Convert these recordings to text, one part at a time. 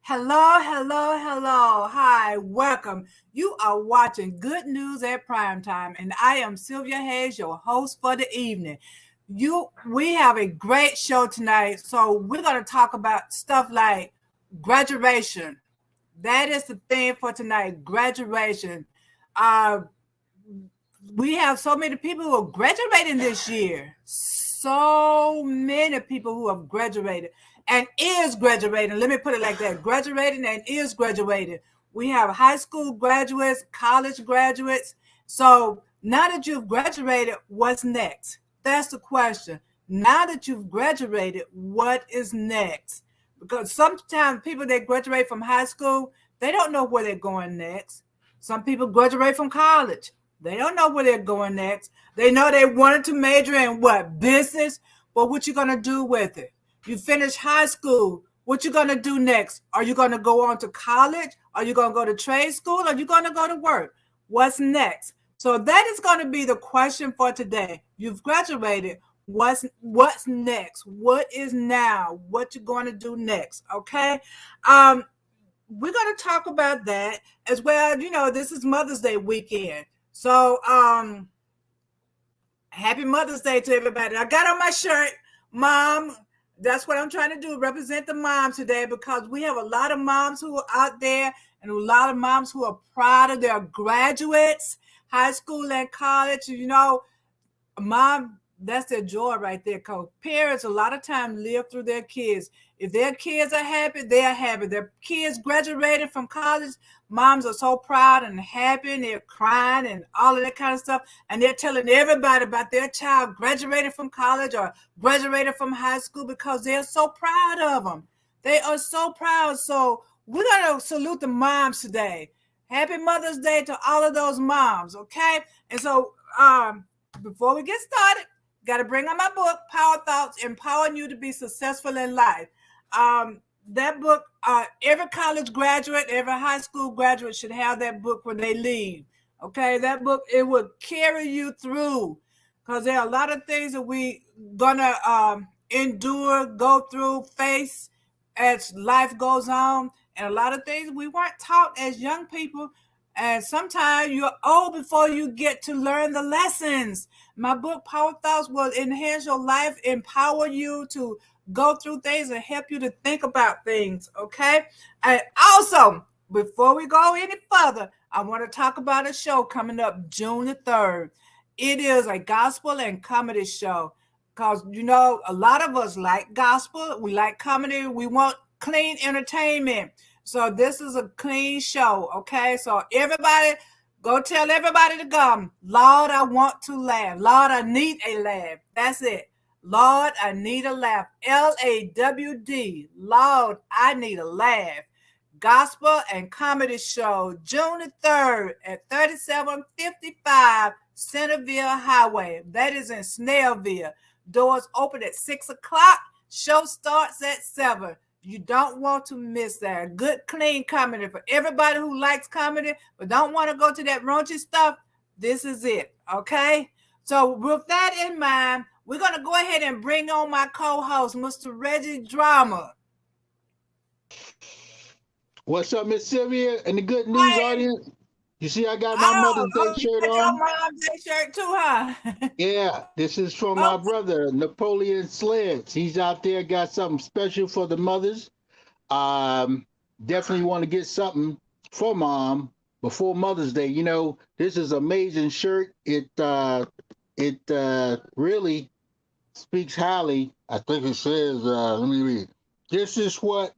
Hello, hello, hello. Hi, welcome. You are watching Good News at Primetime, and I am Sylvia Hayes, your host for the evening. We have a great show tonight, so we're going to talk about stuff like graduation. That is the theme for tonight, graduation. Uh, we have so many people who are graduating this year. So many people who have graduated and is graduating. Let me put it like that. Graduating and is graduating. We have high school graduates, college graduates. So now that you've graduated, what's next? That's the question. Now that you've graduated, what is next? Because sometimes people that graduate from high school, they don't know where they're going next. Some people graduate from college. They don't know where they're going next. They know they wanted to major in what? Business. But what you going to do with it? You finish high school. What you going to do next? Are you going to go on to college? Are you going to go to trade school? Are you going to go to work? What's next? So that is going to be the question for today. You've graduated. What's next? What is now? What you going to do next? Okay. We're going to talk about that as well. You know, this is Mother's Day weekend. So, happy Mother's Day to everybody. I got on my shirt, Mom. That's what I'm trying to do, represent the moms today, because we have a lot of moms who are out there and a lot of moms who are proud of their graduates, high school and college. You know, mom, that's their joy right there, because parents a lot of times live through their kids. If their kids are happy, they are happy. Their kids graduated from college, moms are so proud and happy, and they're crying and all of that kind of stuff, and they're telling everybody about their child graduated from college or graduated from high school, because they're so proud of them. They are so proud. So we're going to salute the moms today. Happy Mother's Day to all of those moms, okay? And so before we get started, got to bring on my book, Power Thoughts, Empowering You to Be Successful in Life. That book, every college graduate, every high school graduate should have that book when they leave. Okay, that book, it will carry you through, because there are a lot of things that we gonna endure, go through, face as life goes on, and a lot of things we weren't taught as young people. And sometimes you're old before you get to learn the lessons. My book, Power Thoughts, will enhance your life, empower you to go through things, and help you to think about things, okay? And also, before we go any further, I want to talk about a show coming up June the 3rd. It is a gospel and comedy show, because, you know, a lot of us like gospel, we like comedy, we want clean entertainment. So this is a clean show, okay? So everybody, go tell everybody to come. Lord, I want to laugh. Lord, I need a laugh. That's it. Lord, I need a laugh. LAWD. Lord, I need a laugh. Gospel and comedy show, June the 3rd at 3755 Centerville Highway. That is in Snellville. Doors open at 6 o'clock. Show starts at 7. You don't want to miss that. Good, clean comedy for everybody who likes comedy but don't want to go to that raunchy stuff. This is it, okay? So with that in mind, we're going to go ahead and bring on my co-host, Mr. Reggie Drama. What's up, Miss Sylvia and the Good News audience? You see, I got my Mother's Day shirt you got on. your Mother's Day shirt too, huh? Yeah, this is from Oh, my brother, Napoleon Sleds. He's out there, got something special for the mothers. Um, Definitely want to get something for mom before Mother's Day. You know, this is amazing shirt. It really speaks highly. I think it says, let me read. This is what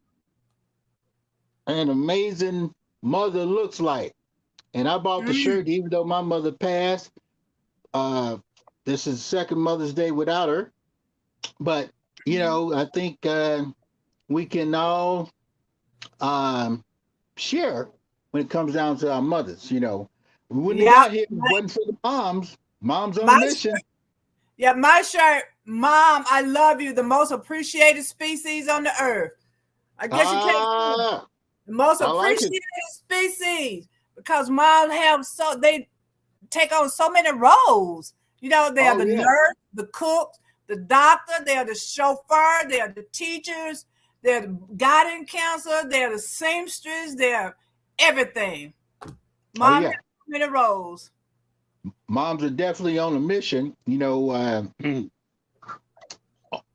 an amazing mother looks like. And I bought the shirt even though my mother passed. Uh, this is the second Mother's Day without her. But, you know, I think we can all share when it comes down to our mothers. You know, we wouldn't have yeah. got here if it wasn't for the moms. Moms on a My mission. shirt, yeah, my shirt, Mom, I love you, the most appreciated species on the earth. I guess you can't see it. Ah, The most I like it. appreciated species, because mom have they take on so many roles. You know, they are Oh, the yeah. nurse, the cook, the doctor, they are the chauffeur, they are the teachers, They're the guidance counselor. They're the seamstress. They're everything. Oh Mom has yeah, so many roles. moms are definitely on a mission.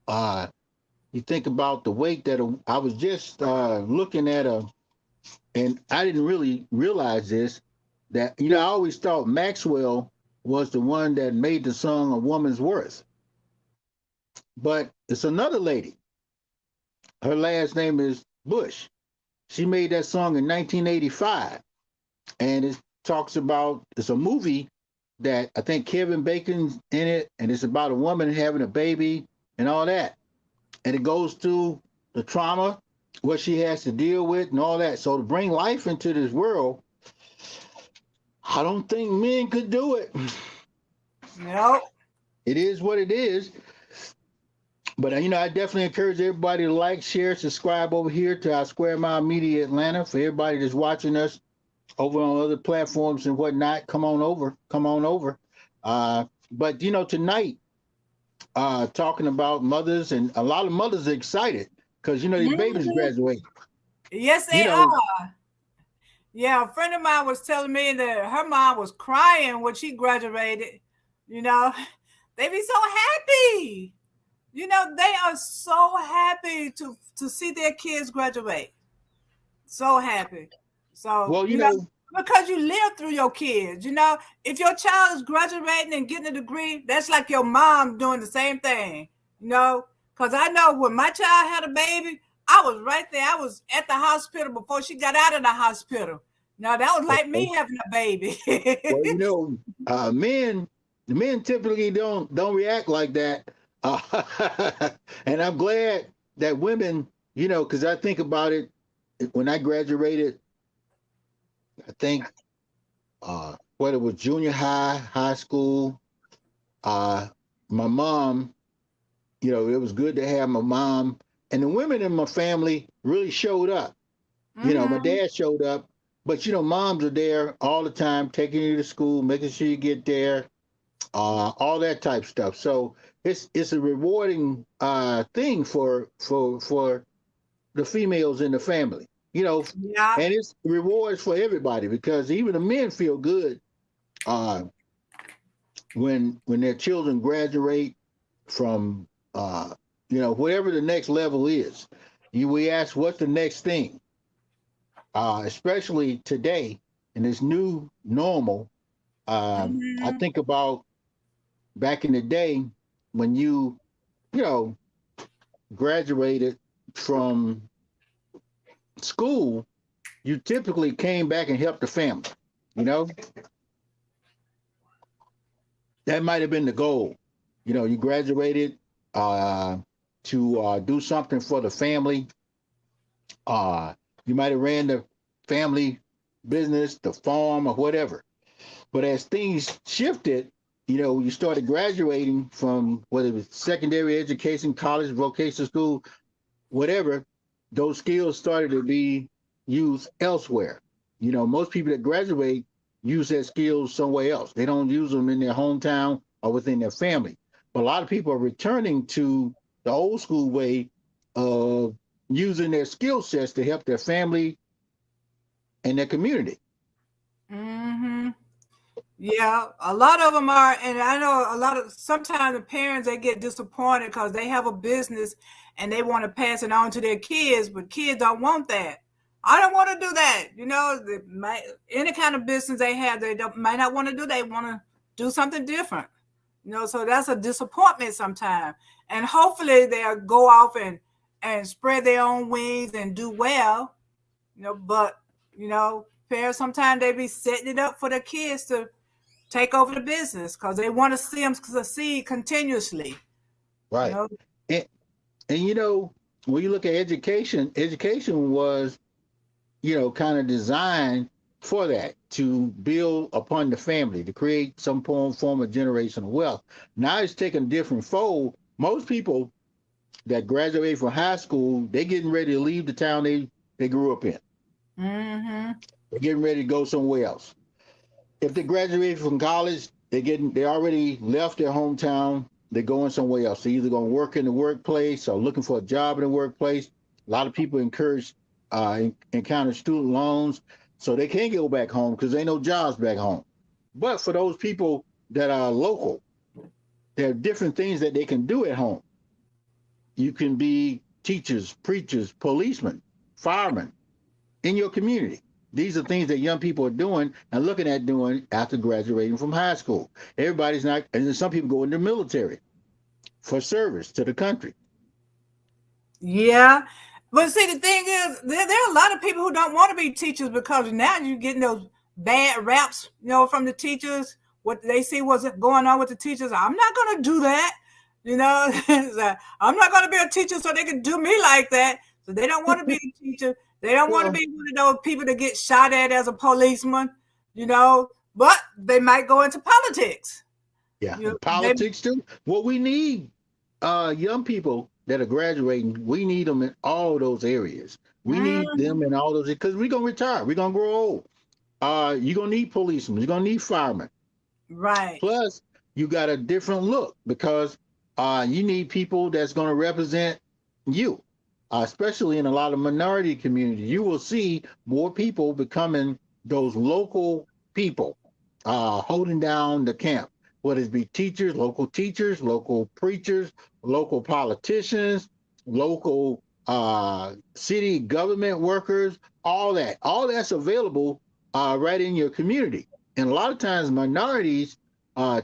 Uh, you think about the weight that I was just looking at and I didn't really realize this, that I always thought Maxwell was the one that made the song "A Woman's Worth," but it's another lady. Her last name is Bush. She made that song in 1985, and it talks about, it's a movie that I think Kevin Bacon's in it, and it's about a woman having a baby and all that, and it goes through the trauma, what she has to deal with, and all that. So to bring life into this world, I don't think men could do it. Nope. It is what it is. But I definitely encourage everybody to like, share, subscribe over here to our Square Mile Media Atlanta. For everybody that's watching us over on other platforms and whatnot, come on over, come on over. But tonight, talking about mothers, and a lot of mothers are excited because these babies Mhm. graduate. Yes, You they know, are. Yeah, a friend of mine was telling me that her mom was crying when she graduated. You know, they be so happy. They are so happy to see their kids graduate. So happy. So, well, because you live through your kids. If your child is graduating and getting a degree, that's like your mom doing the same thing. Because I know when my child had a baby, I was right there. I was at the hospital before she got out of the hospital. Now that was like me having a baby. well, men, the men typically don't react like that, and I'm glad that women, because I think about it. When I graduated, I think whether it was junior high, high school, uh, my mom, it was good to have my mom, and the women in my family really showed up. My Hmm. dad showed up, but moms are there all the time, taking you to school, making sure you get there, all that type stuff. So it's a rewarding thing for the females in the family, Yeah. and it's rewards for everybody because even the men feel good uh, when their children graduate from whatever the next level is. We ask what's the next thing, especially today in this new normal. I Hmm. think about back in the day when you know graduated from school, you typically came back and helped the family. You know, that might have been the goal. You graduated uh, to do something for the family. Uh, you might have ran the family business, the farm, or whatever. But as things shifted, you started graduating from whether it was secondary education, college, vocational school, whatever, those skills started to be used elsewhere. Most people that graduate use their skills somewhere else. They don't use them in their hometown or within their family. But a lot of people are returning to the old school way of using their skill sets to help their family and their community. Hmm. Yeah, a lot of them are, and I know a lot of sometimes the parents they get disappointed because they have a business and they want to pass it on to their kids, but kids don't want that. I don't want to do that. Any kind of business they have, they don't might not want to do. They want to do something different. So that's a disappointment sometimes. And hopefully they'll go off and spread their own wings and do well. But parents sometimes they be setting it up for their kids to take over the business because they want to see them succeed continuously. You Right. know. And, and when you look at education was kind of designed for that, to build upon the family, to create some form of generational wealth. Now it's taken a different fold. Most people that graduate from high school, they're getting ready to leave the town they grew up in. Mm-hmm. They're getting ready to go somewhere else. If they graduate from college, they already left their hometown. They're going somewhere else. They're either going to work in the workplace or looking for a job in the workplace. A lot of people encounter student loans, so they can't go back home because there ain't no jobs back home. But for those people that are local, there are different things that they can do at home. You can be teachers, preachers, policemen, firemen in your community. These are things that young people are doing and looking at doing after graduating from high school. Everybody's not, and then some people go in the military for service to the country. Yeah. But see, the thing is, there are a lot of people who don't want to be teachers because now you're getting those bad raps, from the teachers. What they see what's going on with the teachers. I'm not going to do that. I'm not going to be a teacher so they can do me like that. So they don't want to be a teacher. They don't want to Well, be one of those people that get shot at as a policeman, but they might go into politics. yeah, You know, they, politics too. What we need, young people that are graduating, we need them in all those areas. We need them in all those because we're gonna retire. We're gonna grow old. You're gonna need policemen. You're gonna need firemen. right. Plus, you got a different look because you need people that's going to represent you, especially in a lot of minority communities. You will see more people becoming those local people, holding down the camp, whether it be teachers, local preachers, local politicians, local city government workers, all that. All that's available right in your community. And a lot of times minorities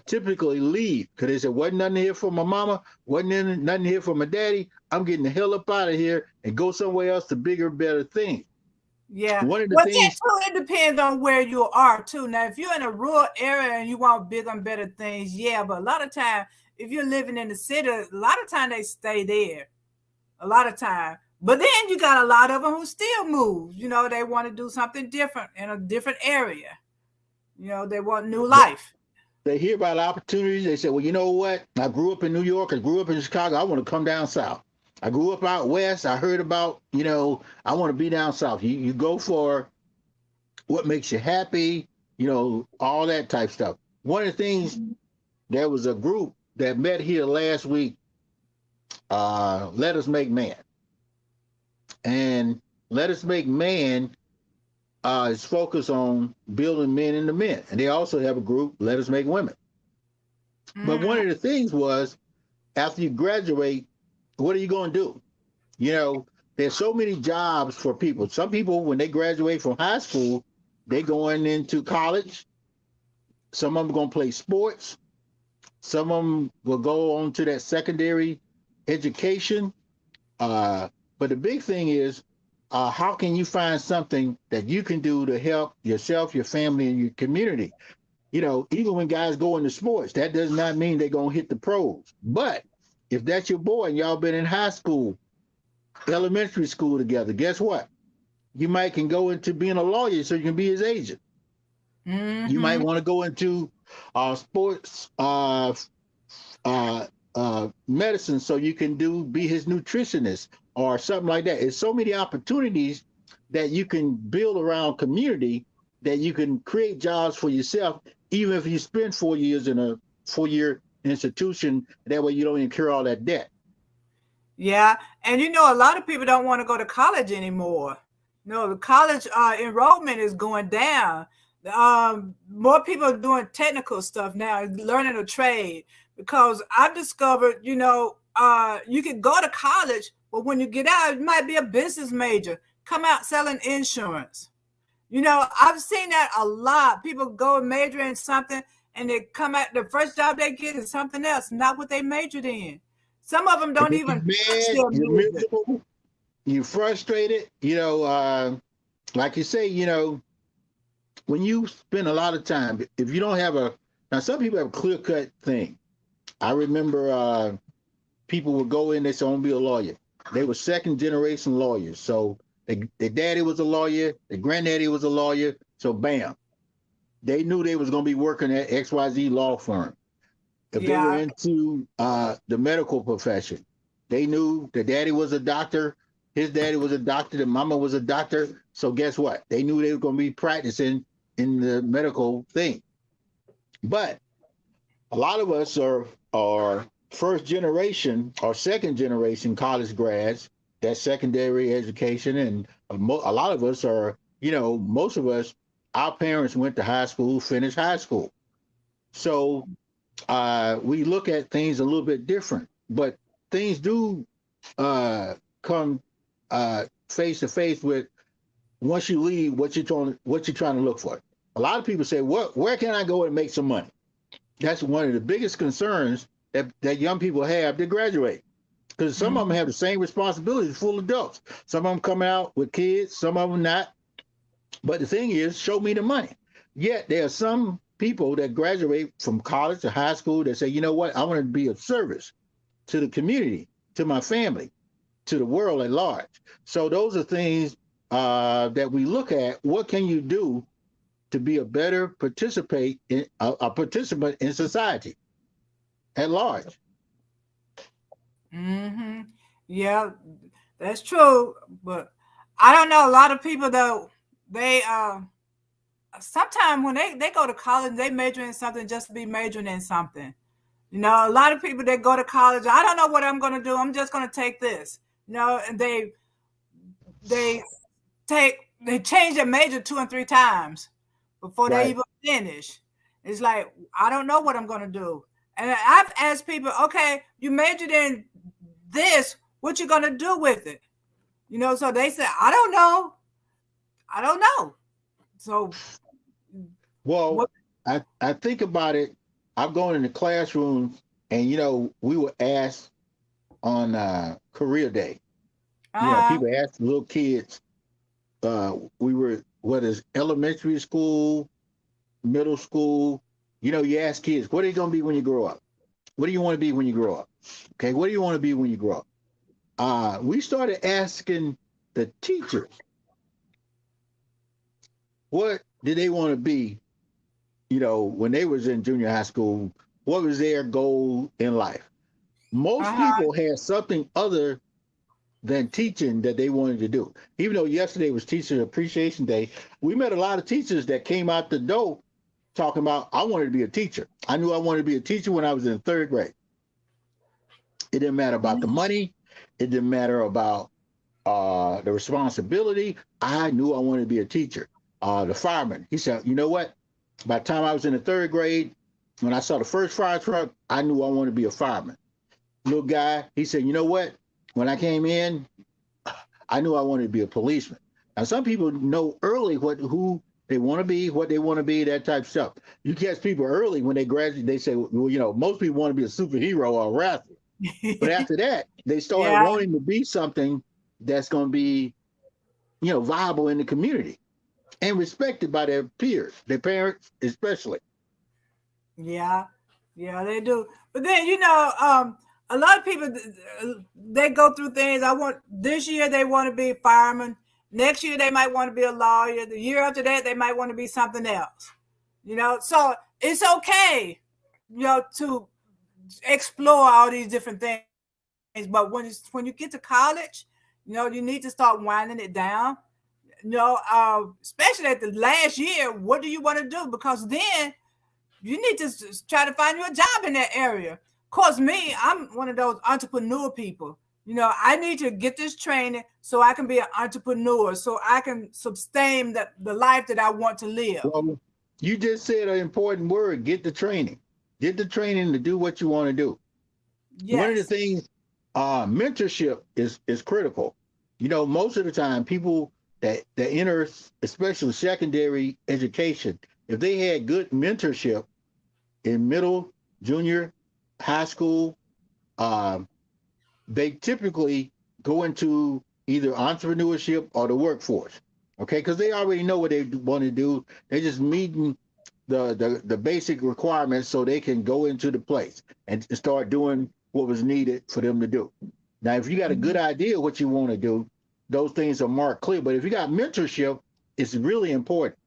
typically leave because they said, wasn't nothing here for my mama, wasn't nothing here for my daddy. I'm getting the hell up out of here and go somewhere else to bigger, better things. Yeah. One of the Well, then things, too, it depends on where you are too. Now, if you're in a rural area and you want bigger and better things, yeah. But a lot of time, if you're living in the city, a lot of time they stay there. A lot of time. But then you got a lot of them who still move. They want to do something different in a different area. They want new life. they hear about opportunities. They say, well, you know what? I grew up in New York. I grew up in Chicago. I want to come down south. I grew up out west. I heard about, I want to be down south. You go for what makes you happy, all that type stuff. One of the things, there was a group that met here last week, Let Us Make Man. And Let Us Make Man is focused on building men into men. And they also have a group, Let Us Make Women. But one of the things was, after you graduate, what are you going to do? There's so many jobs for people. Some people, when they graduate from high school, they going into college. Some of them are going to play sports. Some of them will go on to that secondary education. But the big thing is, how can you find something that you can do to help yourself, your family, and your community? Even when guys go into sports, that does not mean they're going to hit the pros. But if that's your boy and y'all been in high school, elementary school together, guess what? You might can go into being a lawyer so you can be his agent. You might want to go into sports medicine so you can be his nutritionist or something like that. It's so many opportunities that you can build around community that you can create jobs for yourself, even if you spend 4 years in a 4-year institution. That way you don't incur all that debt. Yeah. And a lot of people don't want to go to college anymore. The college enrollment is going down. More people are doing technical stuff now, learning a trade. Because I've discovered, you can go to college, but when you get out, you might be a business major, come out selling insurance. I've seen that a lot. People go and major in something and they come out, the first job they get is something else, not what they majored in. Some of them don't even touch Mad, their you're music. miserable, you're frustrated, like you say, when you spend a lot of time, if you don't have now some people have a clear-cut thing. I remember people would go in, they said, I want to be a lawyer. They were second-generation lawyers. So their daddy was a lawyer, their granddaddy was a lawyer, so bam. They knew they was going to be working at XYZ law firm. If they were into the medical profession, they knew the daddy was a doctor, his daddy was a doctor, the mama was a doctor. So guess what? They knew they were going to be practicing in the medical thing. But a lot of us are first generation or second generation college grads, that secondary education, and a lot of us are, most of us, our parents went to high school, finished high school, so we look at things a little bit different. But things do come face to face with, once you leave, what you're trying to look for. A lot of people say, where can I go and make some money? That's one of the biggest concerns that young people have to graduate, because some of them have the same responsibilities as full adults. Some of them come out with kids, some of them not. But the thing is, show me the money. Yet there are some people that graduate from college to high school that say, you know what, I want to be of service to the community, to my family, to the world at large. So those are things that we look at. What can you do to be a better a participant in society at large? Mm-hmm. Yeah, that's true. But I don't know. A lot of people though, they sometimes when they go to college, they major in something just to be majoring in something. A lot of people that go to college, I don't know what I'm going to do. I'm just going to take this. And they they change their major 2 and 3 times before they Right. even finish. It's like, I don't know what I'm going to do. And I've asked people, okay, you majored in this, what you going to do with it? So they say, I don't know. I don't know. So Well, what? I think about it. I'm going in the classroom, and we were asked on career day. Uh-huh. People ask little kids. We were, what is elementary school, middle school. You ask kids, what are you going to be when you grow up? What do you want to be when you grow up? Okay, what do you want to be when you grow up? We started asking the teachers, what did they want to be, when they was in junior high school? What was their goal in life? Most Uh-huh. people had something other than teaching that they wanted to do. Even though yesterday was Teacher Appreciation Day, we met a lot of teachers that came out the door talking about, I wanted to be a teacher. I knew I wanted to be a teacher when I was in third grade. It didn't matter about the money. It didn't matter about the responsibility. I knew I wanted to be a teacher. The fireman, he said, you know what? By the time I was in the third grade, when I saw the first fire truck, I knew I wanted to be a fireman. Little guy, he said, you know what? When I came in, I knew I wanted to be a policeman. Now, some people know early who they want to be, what they want to be, that type of stuff. You catch people early when they graduate, they say, well, most people want to be a superhero or a wrestler. But after that, they start Yeah. wanting to be something that's going to be, viable in the community and respected by their peers, their parents especially. Yeah, yeah, they do. But then a lot of people they go through things. I want this year they want to be a fireman. Next year they might want to be a lawyer. The year after that they might want to be something else. So it's okay, to explore all these different things. But when you get to college, you need to start winding it down. Especially at the last year, what do you want to do? Because then you need to try to find you a job in that area. Of course, me, I'm one of those entrepreneur people. I need to get this training so I can be an entrepreneur, so I can sustain the life that I want to live. Well, you just said an important word, get the training. Get the training to do what you want to do. One of the Yes. things, mentorship is critical. Most of the time, people that enter, especially secondary education, if they had good mentorship in middle, junior, high school, um, they typically go into either entrepreneurship or the workforce. Okay, because they already know what they want to do. They're just meeting the basic requirements so they can go into the place and start doing what was needed for them to do. Now, if you got a good idea what you want to do, those things are marked clear. But if you got mentorship, it's really important.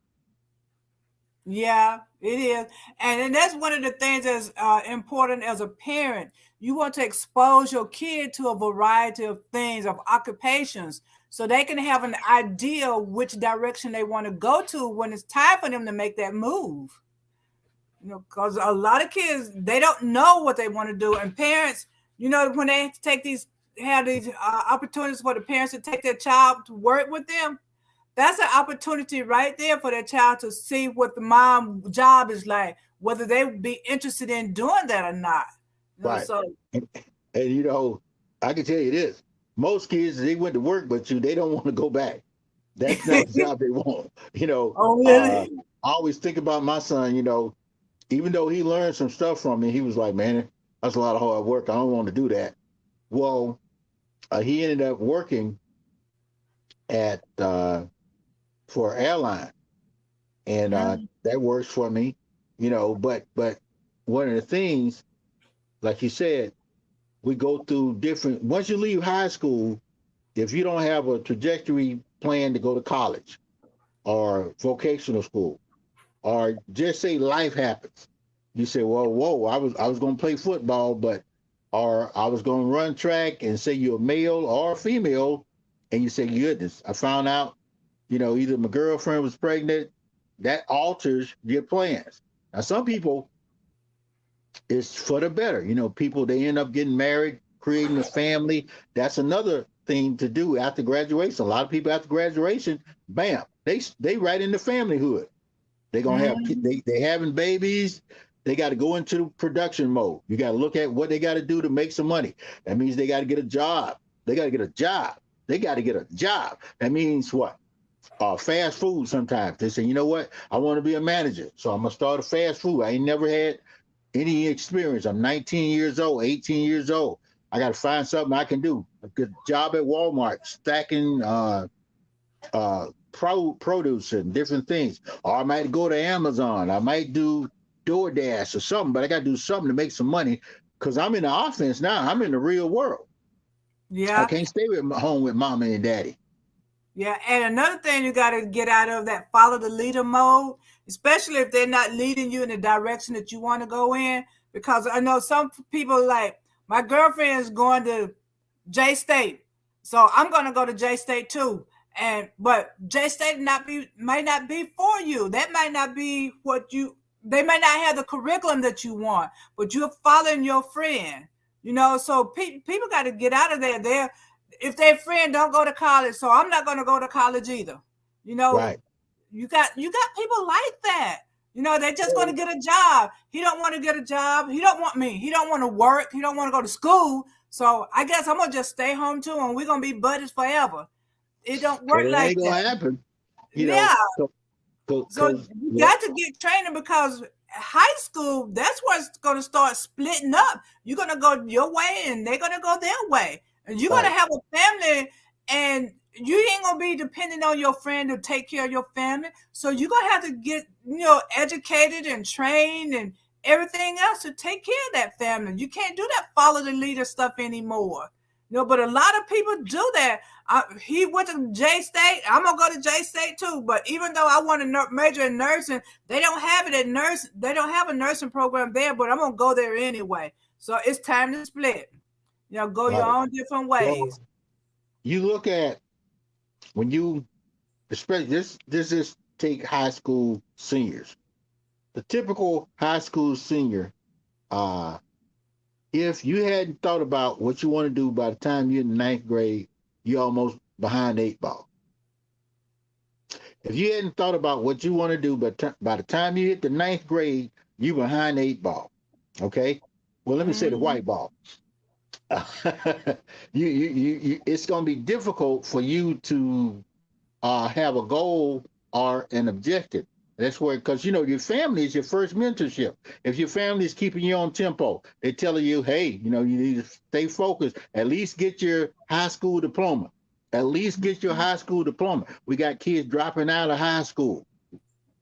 Yeah, it is. And that's one of the things that's important as a parent. You want to expose your kid to a variety of things, of occupations, so they can have an idea which direction they want to go to when it's time for them to make that move. Because a lot of kids, they don't know what they want to do. And parents, when they take these have these opportunities for the parents to take their child to work with them, that's an opportunity right there for their child to see what the mom job is like, whether they would be interested in doing that or not. Right. So And, and I can tell you this: most kids they went to work, but they don't want to go back. That's not the job they want. oh I really? always think about my son. Even though he learned some stuff from me, he was like, "Man, that's a lot of hard work. I don't want to do that." Well, he ended up working at for an airline, and Mm-hmm. that works for me. But one of the things, like you said, we go through different. Once you leave high school, if you don't have a trajectory plan to go to college or vocational school, or just say life happens, you say, "Well, whoa, I was going to play football, but or I was going to run track," and say you're a male or a female, and you say, "Goodness, I found out, either my girlfriend was pregnant." That alters your plans. Now, some people, it's for the better. People they end up getting married, creating a family. That's another thing to do after graduation. A lot of people after graduation, bam, they right into familyhood. They gonna have Mm-hmm. they having babies. They got to go into production mode. You got to look at what they got to do to make some money. That means they got to get a job. They got to get a job. They got to get a job. That means what? Fast food. Sometimes they say, you know what? I want to be a manager, so I'm gonna start a fast food. I ain't never had any experience. I'm 19 years old, 18 years old. I got to find something I can do. A good job at Walmart, stacking produce and different things. Or I might go to Amazon. I might do DoorDash or something, but I got to do something to make some money because I'm in the offense now. I'm in the real world. I Yeah. can't stay home with mama and daddy. Yeah, and another thing you got to get out of that follow the leader mode, especially if they're not leading you in the direction that you want to go in. Because I know some people like my girlfriend is going to J State, so I'm going to go to J State too. And but J State might not be for you. That might not be what you. They may not have the curriculum that you want, but you're following your friend. So people got to get out of there. If their friend don't go to college, so I'm not going to go to college either. You know, Right. you got people like that. They're just going to get a job. He don't want to get a job. He don't want me. He don't want to work. He don't want to go to school. So I guess I'm gonna just stay home too, and we're gonna be buddies forever. It don't work And it like ain't gonna that. happen, Yeah. So because you got to get training because high school, that's where it's going to start splitting up. You're going to go your way and they're going to go their way. And you're going to right, have a family and you ain't going to be depending on your friend to take care of your family. So you're going to have to get, educated and trained and everything else to take care of that family. You can't do that follow the leader stuff anymore. But a lot of people do that. He went to J State. I'm gonna go to J State too. But even though I want to major in nursing, they don't have it at nurse. They don't have a nursing program there. But I'm gonna go there anyway. So it's time to split. Go your right. own different Well, ways. you look at when you, especially this is take high school seniors. The typical high school senior, uh, if you hadn't thought about what you want to do by the time you're in the ninth grade, you're almost behind the eight ball. If you hadn't thought about what you want to do by the time you hit the ninth grade, you're behind the eight ball. Okay. Well, let me say the white Mm-hmm. ball. It's going to be difficult for you to have a goal or an objective. That's where, because your family is your first mentorship. If your family is keeping you on tempo, they're telling you, hey, you need to stay focused. At least get your high school diploma. At least get your high school diploma. We got kids dropping out of high school.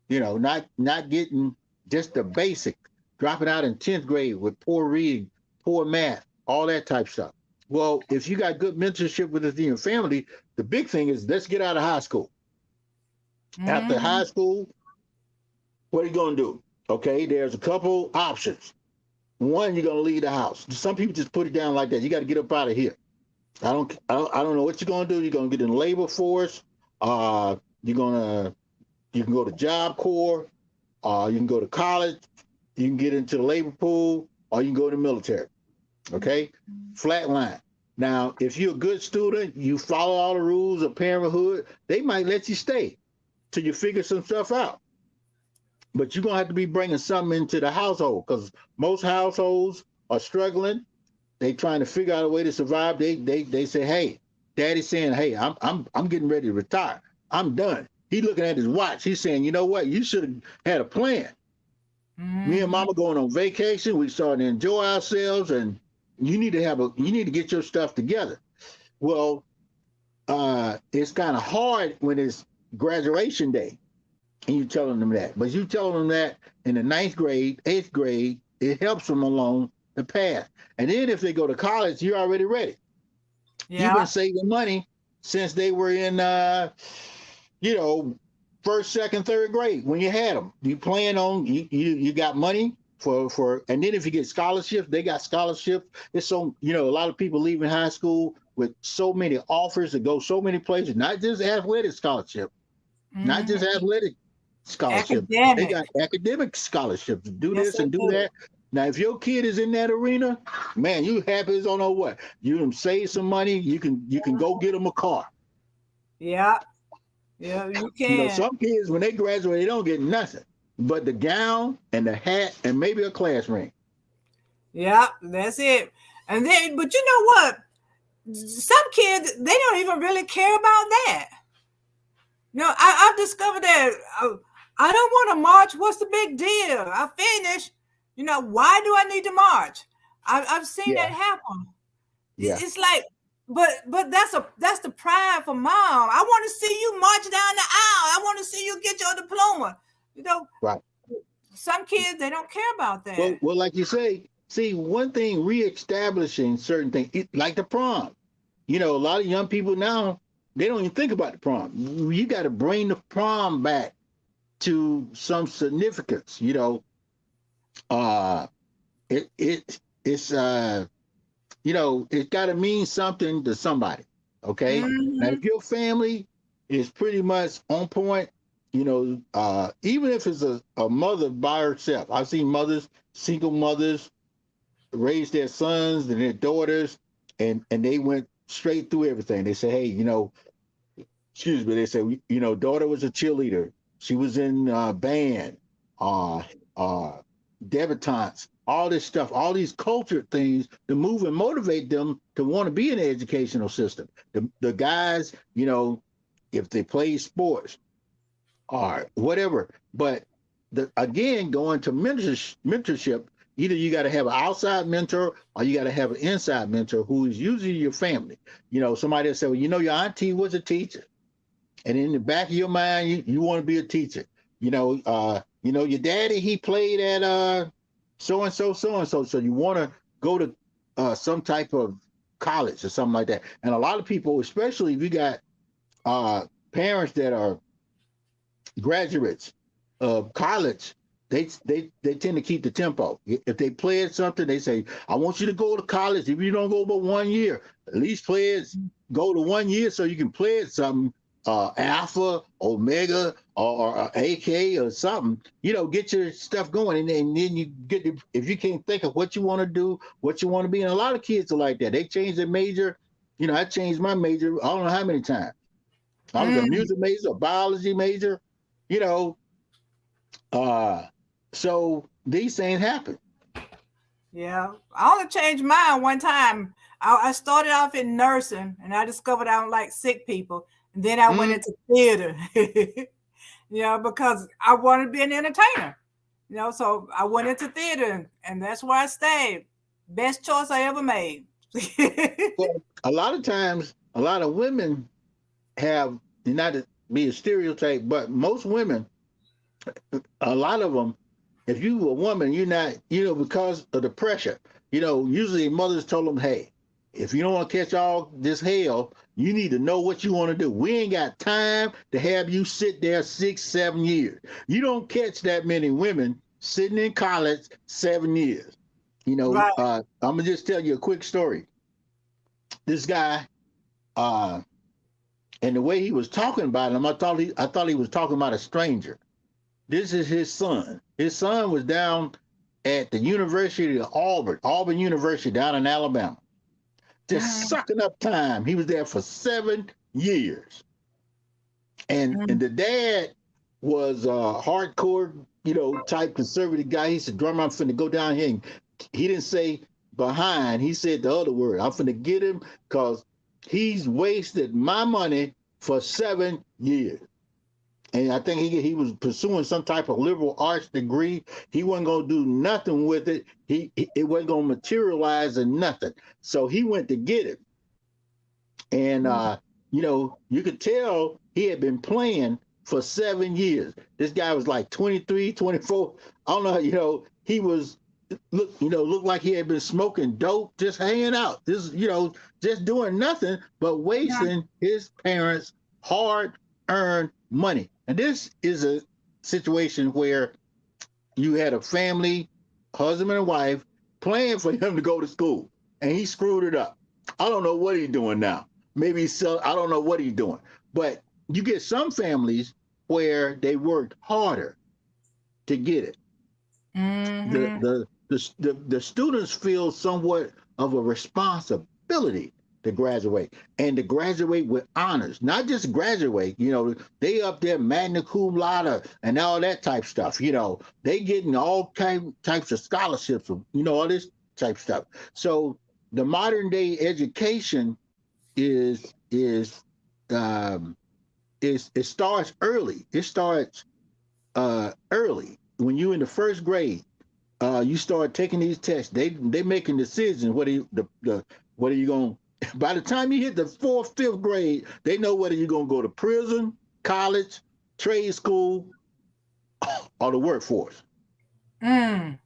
Not getting just the basic, dropping out in 10th grade with poor reading, poor math, all that type stuff. Well, if you got good mentorship within your family, the big thing is let's get out of high school. After high Mm-hmm. school, what are you going to do? Okay, there's a couple options. One, you're going to leave the house. Some people just put it down like that. You got to get up out of here. I don't know what you're going to do. You're going to get in the labor force. You're going to you can go to Job Corps. You can go to college. You can get into the labor pool, or you can go to the military. Okay, flat line. Now, if you're a good student, you follow all the rules of parenthood, they might let you stay till you figure some stuff out. But you're gonna have to be bringing something into the household because most households are struggling. They trying to figure out a way to survive. They say, hey, daddy's saying, hey, I'm getting ready to retire. I'm done. He looking at his watch. He's saying, you know what? You should have had a plan. Me and mama going on vacation. We starting to enjoy ourselves, and you need to get your stuff together. Well, it's kind of hard when it's graduation day and you telling them that. But you telling them that in the ninth grade, eighth grade, it helps them along the path. And then if they go to college, you're already ready. You've been saving money since they were in, first, second, third grade when you had them. You plan on you got money for, and then if you get scholarships, they got scholarships. It's so a lot of people leaving high school with so many offers to go so many places, not just athletic scholarship, not just athletic scholarship. Academic. They got academic scholarships to do Yes, this and do that. Now, if your kid is in that arena, man, you happy as don't know what. You can save some money. You can go get them a car. Yeah, you can. Some kids when they graduate, they don't get nothing but the gown and the hat and maybe a class ring. Yeah, that's it. And then, but you know what? Some kids, they don't even really care about that. I've discovered that I don't want to march. What's the big deal? I finished. Why do I need to march? I've seen that happen. Yeah. It's like, but that's the pride for mom. I want to see you march down the aisle. I want to see you get your diploma. Right. Some kids, they don't care about that. Well, like you say, see, one thing, reestablishing certain things, like the prom. A lot of young people now, they don't even think about the prom. You got to bring the prom back to some significance. It's it's got to mean something to somebody. Okay. Now, if your family is pretty much on point, even if it's a mother by herself, I've seen mothers, single mothers, raise their sons and their daughters, and they went straight through everything. They say, hey, excuse me, they say, daughter was a cheerleader. She was in band, debutantes, all this stuff, all these culture things to move and motivate them to want to be in the educational system. The guys, if they play sports or whatever, but again, going to mentorship, either you got to have an outside mentor or you got to have an inside mentor who is usually your family. Somebody will say, well, your auntie was a teacher. And in the back of your mind, you want to be a teacher. Your daddy, he played at so-and-so. So you want to go to some type of college or something like that. And a lot of people, especially if you got parents that are graduates of college, they tend to keep the tempo. If they play at something, they say, I want you to go to college. If you don't go but 1 year, at least go to 1 year so you can play at something, Alpha, Omega, or AK or something, get your stuff going. And then you get, if you can't think of what you want to do, what you want to be. And a lot of kids are like that. They change their major. I changed my major, I don't know how many times. I was a music major, a biology major, so these things happen. Yeah, I only changed mine one time. I started off in nursing, and I discovered I don't like sick people. And then I went into theater, because I wanted to be an entertainer. So I went into theater, and that's where I stayed. Best choice I ever made. Well, a lot of times, a lot of women have, not to be a stereotype, but most women, a lot of them, if you a woman, you're not, because of the pressure, usually mothers told them, hey, if you don't want to catch all this hell, you need to know what you want to do. We ain't got time to have you sit there 6, 7 years. You don't catch that many women sitting in college 7 years. Right. I'm gonna just tell you a quick story. This guy, and the way he was talking about him, I thought he was talking about a stranger. This is his son. His son was down at the University of Auburn University down in Alabama. just sucking up time. He was there for 7 years. And Mm-hmm. the dad was a hardcore, type conservative guy. He said, "Drummer, I'm finna go down here." And he didn't say behind. He said the other word. I'm finna get him because he's wasted my money for 7 years. And I think he was pursuing some type of liberal arts degree. He wasn't gonna do nothing with it. It wasn't gonna materialize in nothing. So he went to get it. And you could tell he had been playing for 7 years. This guy was like 23, 24. I don't know, he was looked like he had been smoking dope, just hanging out. Just doing nothing but wasting his parents' hard-earned money. And this is a situation where you had a family, husband and wife, playing for him to go to school, and he screwed it up. I don't know what he's doing now. Maybe I don't know what he's doing. But you get some families where they worked harder to get it. Mm-hmm. The students feel somewhat of a responsibility to graduate, and to graduate with honors, not just graduate. They up there magna cum laude and all that type stuff. They getting all types of scholarships, all this type stuff. So the modern day education it starts early. It starts early when you in the first grade. You start taking these tests. They making decisions. What are you going? By the time you hit the 4th, 5th grade, they know whether you're going to go to prison, college, trade school, or the workforce. Mm.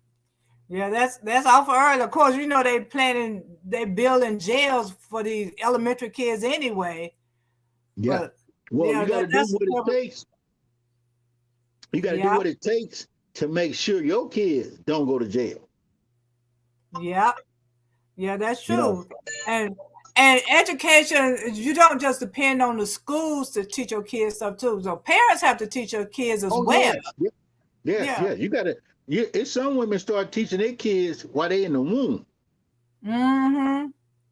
Yeah, that's awful early. Of course, they building jails for these elementary kids anyway. Yeah. But Well, yeah, you got to do what it takes. You got to do what it takes to make sure your kids don't go to jail. Yeah, yeah, that's true. And education, you don't just depend on the schools to teach your kids stuff too. So parents have to teach your kids as well. Yeah. You got to. It's some women start teaching their kids while they in the womb. Mm-hmm.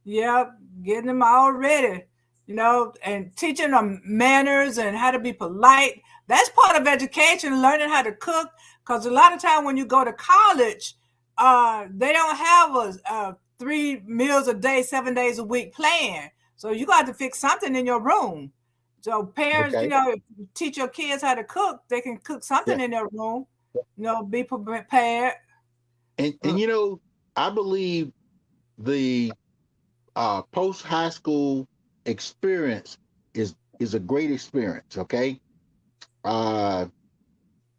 Yep, getting them all ready, and teaching them manners and how to be polite. That's part of education, learning how to cook. Because a lot of time when you go to college, they don't have a 3 meals a day, 7 days a week plan. So you got to fix something in your room. So parents, teach your kids how to cook. They can cook something in their room. Be prepared. And I believe the post high school experience is a great experience. Okay,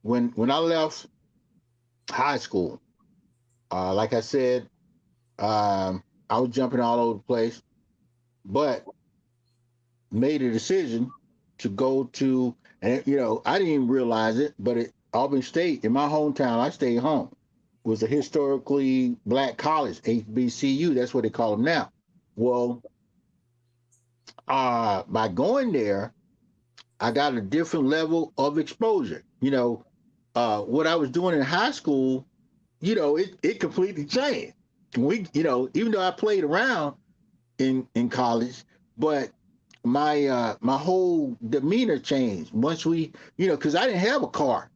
when I left high school, like I said, I was jumping all over the place, but made a decision to go to, and I didn't even realize it, but at Albany State, in my hometown, I stayed home. Was a historically black college, HBCU. That's what they call them now. Well, by going there, I got a different level of exposure. What I was doing in high school, it completely changed. Even though I played around in college, but my whole demeanor changed once because I didn't have a car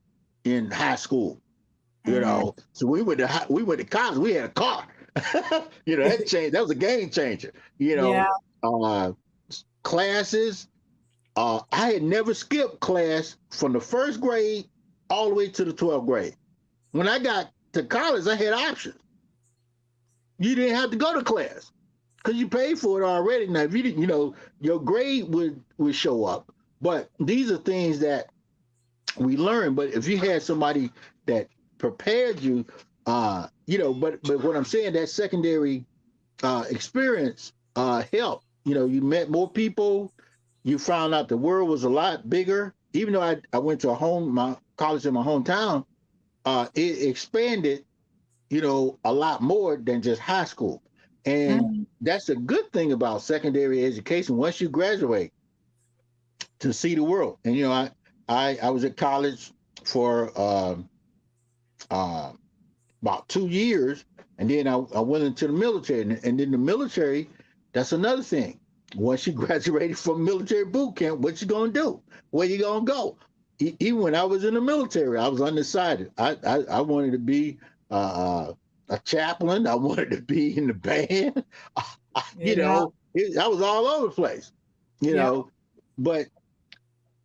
in high school. So we went to college. We had a car. That changed. That was a game changer. Classes. I had never skipped class from the 1st grade all the way to the 12th grade. When I got to college, I had options. You didn't have to go to class because you paid for it already. Now, if you didn't, your grade would show up. But these are things that we learn. But if you had somebody that prepared you, but what I'm saying, that secondary experience helped. You met more people. You found out the world was a lot bigger. Even though I went to my college in my hometown, it expanded, a lot more than just high school. And that's a good thing about secondary education. Once you graduate, to see the world. And I was at college for about 2 years, and then I went into the military, and then the military, That's another thing. Once you graduated from military boot camp, what you gonna do? Where you gonna go? Even when I was in the military, I was undecided. I wanted to be uh, a chaplain. I wanted to be in the band. Yeah. I was all over the place. You Yeah. know, but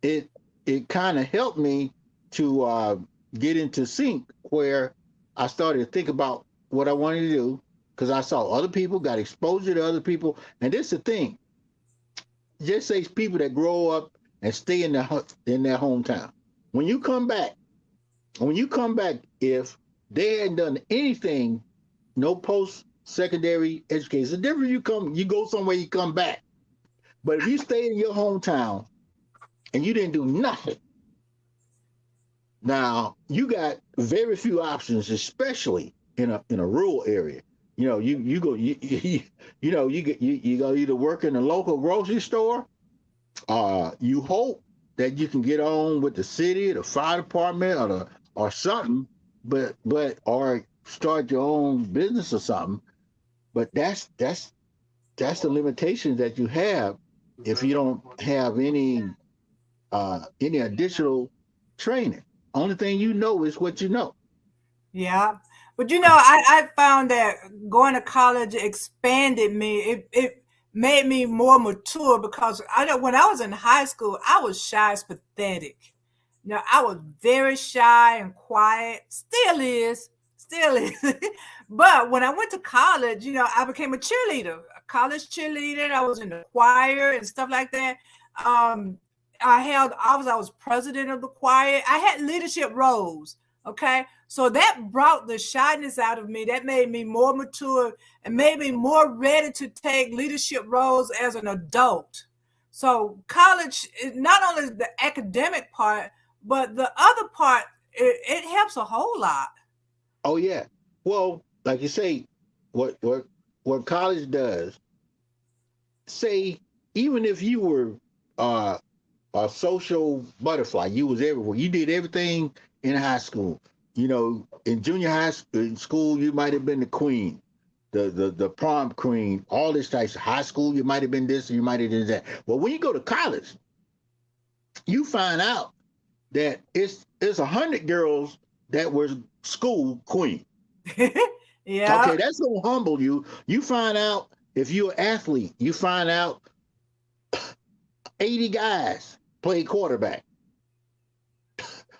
it it kind of helped me to get into sync where I started to think about what I wanted to do because I saw other people got exposure to other people, and this is the thing. Just say people that grow up and stay in their hometown. When you come back, when you come back, if they hadn't done anything, no post secondary education, it's different. You go somewhere, you come back. But if you stay in your hometown and you didn't do nothing, now you got very few options, especially in a rural area. You go you go either work in a local grocery store. You hope that you can get on with the city, the fire department, or something, but or start your own business or something. But that's the limitations that you have if you don't have any additional training. Only thing you know is what you know. Yeah. But I found that going to college expanded me. It made me more mature because I know when I was in high school, I was shy as pathetic. I was very shy and quiet. Still is. But when I went to college, I became a cheerleader, a college cheerleader. I was in the choir and stuff like that. Um, I held office. I was president of the choir. I had leadership roles. Okay. So that brought the shyness out of me. That made me more mature and made me more ready to take leadership roles as an adult. So college is not only the academic part, but the other part, it helps a whole lot. Oh yeah. Well, like you say, what what what college does, say even if you were uh a social butterfly. You was everywhere. You did everything in high school. In junior high school, you might have been the queen, the prom queen, all this types of high school. You might have been this, you might have been that. Well, when you go to college, you find out that it's 100 girls that were school queen. Yeah. Okay, that's gonna humble you. You find out if you're an athlete. You find out 80 guys play quarterback.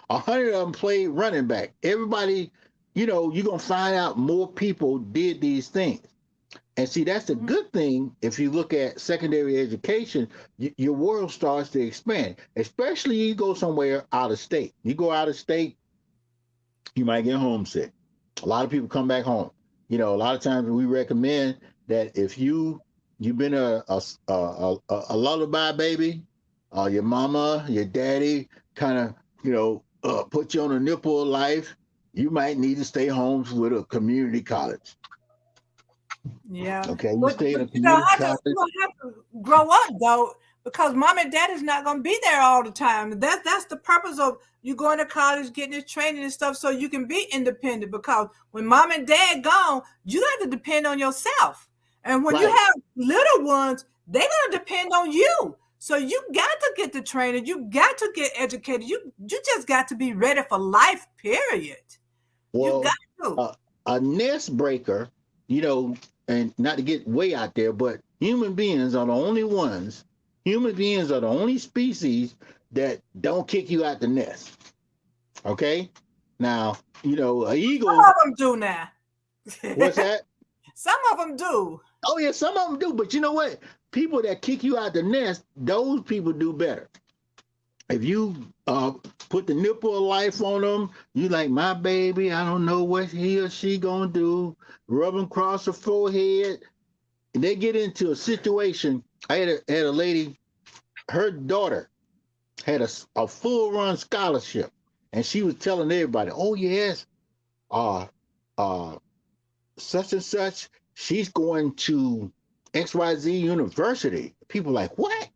100 of them played running back. Everybody, you're gonna find out more people did these things. And see, that's a good thing. If you look at secondary education, your world starts to expand. Especially you go somewhere out of state. You go out of state, you might get homesick. A lot of people come back home. A lot of times we recommend that if you've been a lullaby baby, your mama, your daddy kind of put you on a nipple of life, you might need to stay home with a community college. Yeah. Okay, you But stay in but a community you college. don't have to grow up though, because mom and dad is not gonna be there all the time. That's the purpose of you going to college, getting this training and stuff, so you can be independent. Because when mom and dad gone, you have to depend on yourself. And when you Right. have little ones, they're gonna depend on you. So you got to get the training. You got to get educated. You just got to be ready for life. Period. You got Well, to. a nest breaker, you know, and not to get way out there, but human beings are the only species that don't kick you out the nest. Okay? Now, an Some eagle, of them do now. what's that? Some of them do. Oh, yeah, some of them do, but you know what? People that kick you out the nest, those people do better. If you put the nipple of life on them, you like my baby. I don't know what he or she gonna do. Rub them across the forehead, and they get into a situation. I had a lady. Her daughter had a full run scholarship, and she was telling everybody, "Oh yes, uh, uh, such and such. She's going to XYZ University." People like what?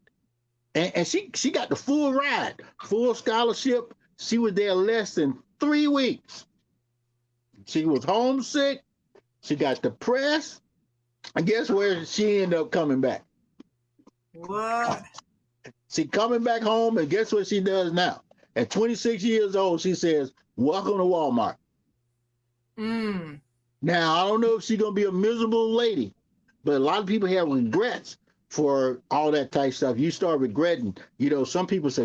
And she got the full ride, full scholarship. She was there less than 3 weeks. She was homesick. She got depressed. And guess where she ended up coming back? What? She coming back home, and guess what she does now? At 26 years old, she says, "Welcome to Walmart." Mm. Now, I don't know if she's gonna be a miserable lady, but a lot of people have regrets for all that type stuff. You start regretting. Some people say,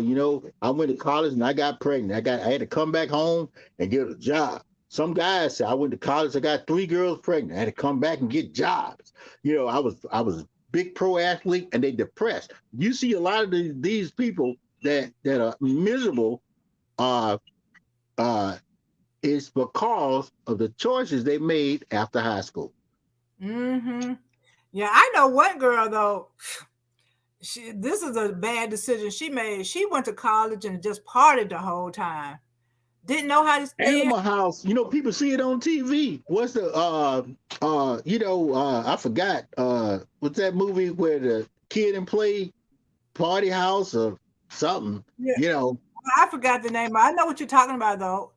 I went to college and I got pregnant. I had to come back home and get a job. Some guys say, I went to college, I got 3 girls pregnant. I had to come back and get jobs. I was a big pro athlete, and they depressed. You see a lot of these people that are miserable. Uh, uh, it's because of the choices they made after high school. Mm-hmm. Yeah, I know one girl though. This is a bad decision she made. She went to college and just partied the whole time. Didn't know how to spend. Animal House, people see it on TV. What's the I forgot what's that movie where the kid and play Party House or something, Yeah, you know. I forgot the name. I know what you're talking about though.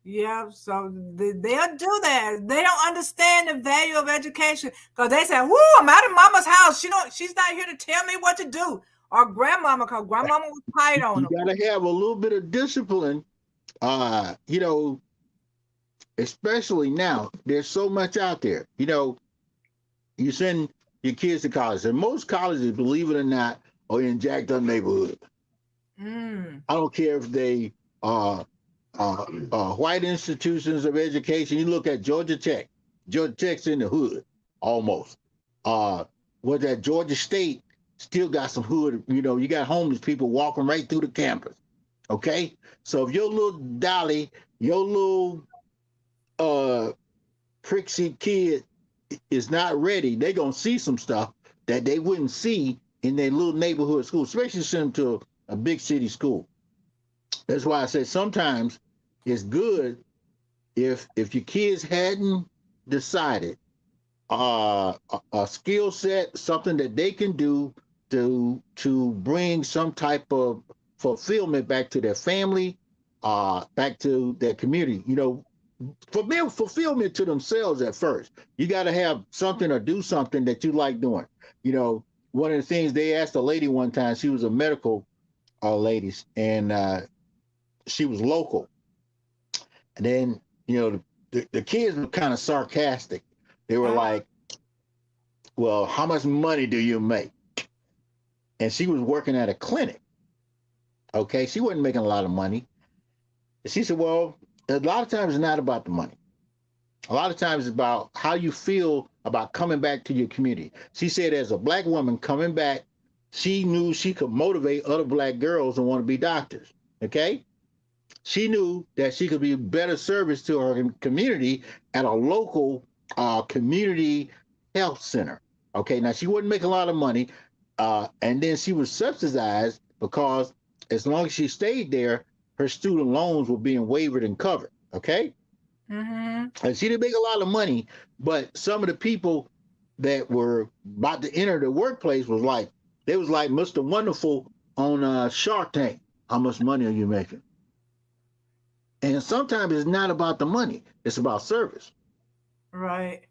Yeah, so they'll do that. They don't understand the value of education because they say, "Whoo, I'm out of mama's house. She's not here to tell me what to do." Or grandmama, because grandmama was tight on You them. gotta have a little bit of discipline. Uh, you know, Especially now, there's so much out there. You send your kids to college, and most colleges, believe it or not, are in jacked up neighborhoods. Mm. I don't care if they are white institutions of education. You look at Georgia Tech. Georgia Tech's in the hood almost. Uh, was that Georgia State still got some hood? You got homeless people walking right through the campus. Okay, so if your little dolly, your little uh Trixie kid is not ready, they're gonna see some stuff that they wouldn't see in their little neighborhood school, especially send them to a big city school. That's why I say sometimes it's good if your kids hadn't decided a skill set, something that they can do to bring some type of fulfillment back to their family, back to their community. Fulfillment to themselves at first. You got to have something or do something that you like doing. You know, One of the things they asked a lady one time, she was a medical lady, and she was local. And then, the kids were kind of sarcastic. They were like, "Well, how much money do you make?" And she was working at a clinic. Okay, she wasn't making a lot of money. And she said, "Well, a lot of times it's not about the money. A lot of times it's about how you feel about coming back to your community." She said, as a black woman coming back, she knew she could motivate other black girls to want to be doctors. Okay, she knew that she could be better service to her community at a local community health center. Okay, now she wouldn't make a lot of money, and then she was subsidized because as long as she stayed there, her student loans were being waived and covered. Okay, Mm-hmm. and she didn't make a lot of money, but some of the people that were about to enter the workplace was like Mr. Wonderful on Shark Tank. How much money are you making? And sometimes it's not about the money; it's about service. Right.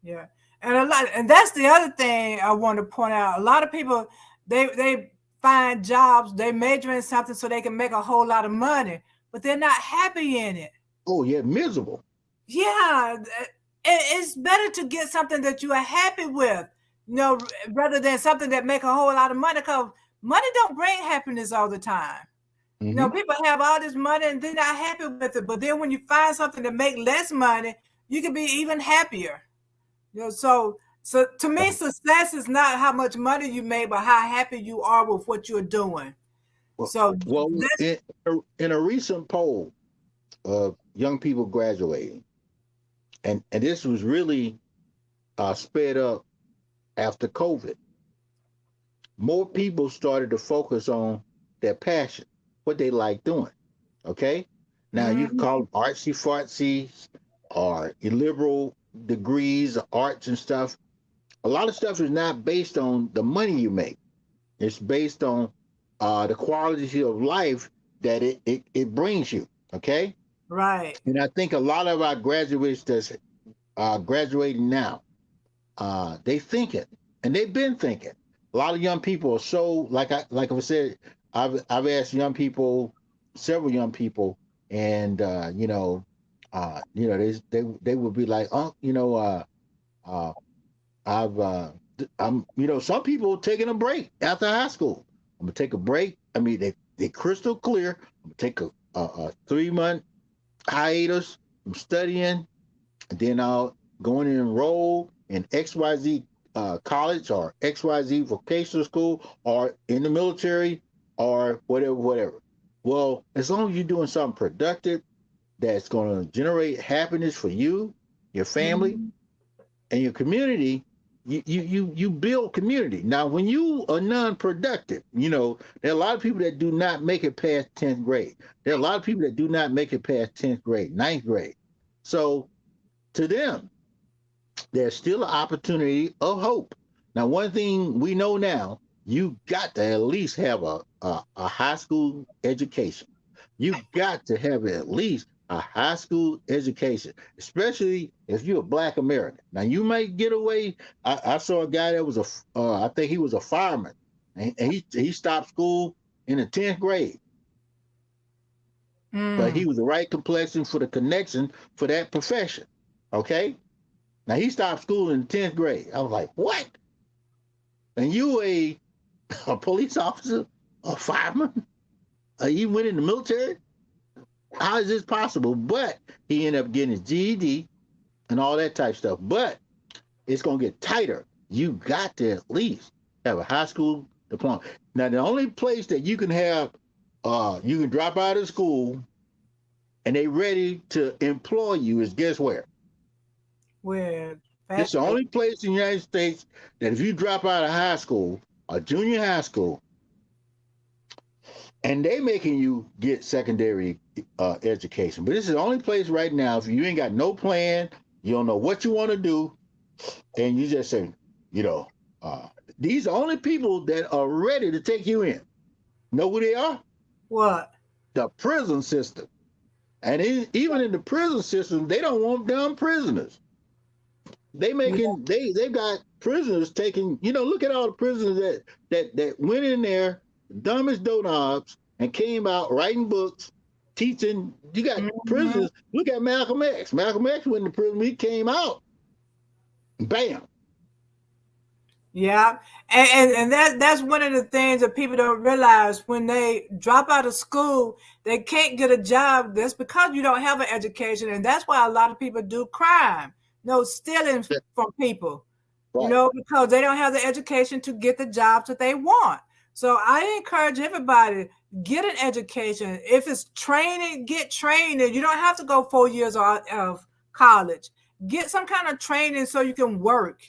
Yeah. And that's the other thing I want to point out. A lot of people they find jobs, they major in something so they can make a whole lot of money, but they're not happy in it. Oh yeah, miserable. Yeah, it's better to get something that you are happy with, rather than something that make a whole lot of money. Because money don't bring happiness all the time. Hmm. People have all this money and they're not happy with it. But then when you find something that make less money, you can be even happier. So to me, success is not how much money you make, but how happy you are with what you're doing. Well, So well, that's in a recent poll of young people graduating, and this was really sped up after COVID, more people started to focus on their passion, what they like doing. Okay, now you can mhm, call them artsy fartsy or illiberal degrees, arts and stuff. A lot of stuff is not based on the money you make. It's based on the quality of life that it brings you. Okay, right. and I think a lot of our graduates that's graduating now, they thinking, and they've been thinking. A lot of young people are so like I said, I've asked young people, several young people, and they would be like, oh, uh, I've I'm some people taking a break after high school. I'm gonna take a break. I mean, they crystal clear. I'm gonna take a 3 month hiatus. I'm studying, and then I'll go in and enroll in XYZ college or XYZ vocational school or in the military or whatever, whatever. Well, as long as you're doing something productive that's going to generate happiness for you, your family, Mhm. and your community, you build community. Now, when you are non-productive, there are a lot of people that do not make it past 10th grade. There are a lot of people that do not make it past 10th grade, ninth grade. So to them, there's still an opportunity of hope. Now, one thing we know now, you got to at least have a high school education. You got to have at least a high school education, especially if you're a Black American. Now, you might get away. I saw a guy that was I think he was a fireman, and he stopped school in the 10th grade, but he Mm. was the right complexion for the connection for that profession. Okay, now he stopped school in the 10th grade. I was like, what? And you a police officer, a fireman, you went in the military? How is this possible? But he ended up getting his GED and all that type of stuff. But it's gonna get tighter. You got to at least have a high school diploma. Now, the only place that you can have, you can drop out of school and they ready to employ you is guess where? With This is the factory. only place in the United States that if you drop out of high school or junior high school, and they making you get secondary education. But this is the only place right now. If you ain't got no plan, you don't know what you want to do, and you just say, you know, uh, these are the only people that are ready to take you in. Know who they are? What? The prison system. And even in the prison system, they don't want dumb prisoners. Yeah. They've got prisoners taking, look at all the prisoners that went in there dumb as doorknobs and came out writing books, teaching. You got Mhm. prisoners. Look at Malcolm X. Malcolm X went to prison. He came out, bam. Yeah, and that's one of the things that people don't realize when they drop out of school, they can't get a job. That's because you don't have an education, and that's why a lot of people do crime. No, stealing Yeah, from people, right. because they don't have the education to get the jobs that they want. So I encourage everybody get an education. If it's training, get training. You don't have to go 4 years of college. Get some kind of training so you can work.